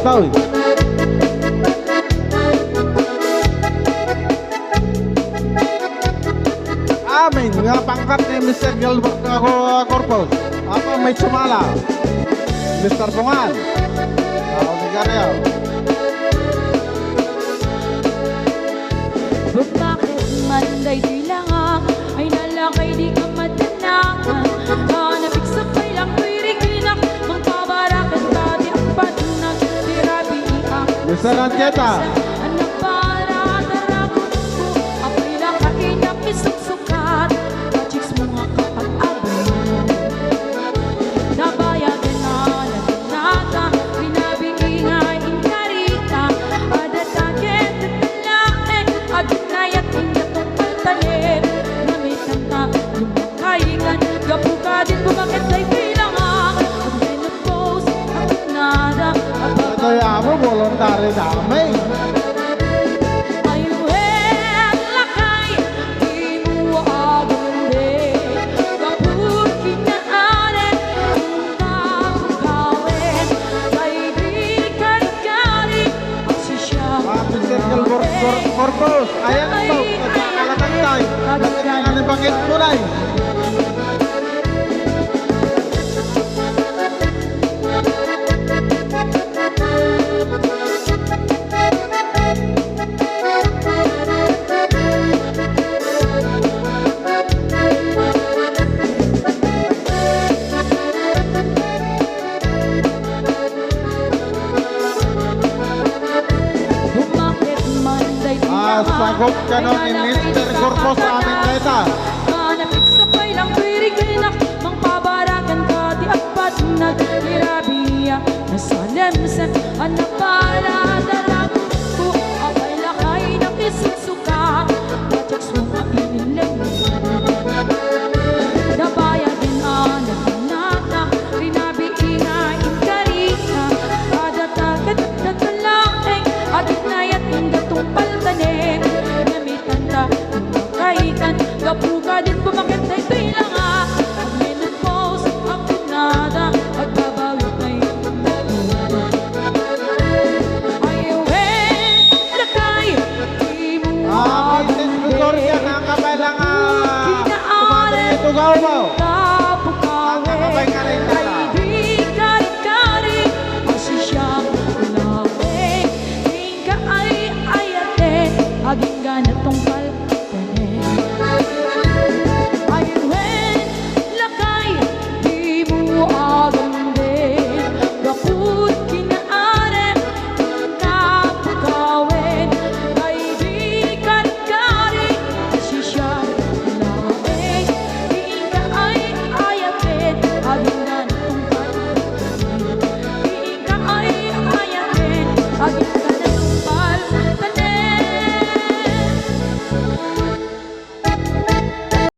Bataw. Amin, nga pangkat ni Mr. Gilbert Corpus. Apa may sumala? Mr. Bungan. Ako si Garyo. Bakit manday di lang ay nalakay di ka madanangan. Hanapik sa kailang piriginak, magpabarakan ka di ang patunang tirabi ang Mr. Antieta. anak para tarakot ko, ako'y nakain ang isuksukat. Kachiks mo nga kapag-abay mo, nabayagan na natinata, pinabigay nga inarita. Adataket at talae, adunay at inyatong paltalim. Namitan na lumakaingan, gapuka din bumakit ay bilangan. Kung menopause, at nada, Ito yung amo, voluntary dami. Mr. Gilbert Corpus. Ayan ito. Nagkakalakantay. Nagkakalakantay ni Bangit Kulay. Sagot ka nun ni Mr. Corpus sa amin na ita. Manapik sa pailang piriginak, mangpabarakan ka di apat nagtirabiya. Nasalemsen, anak para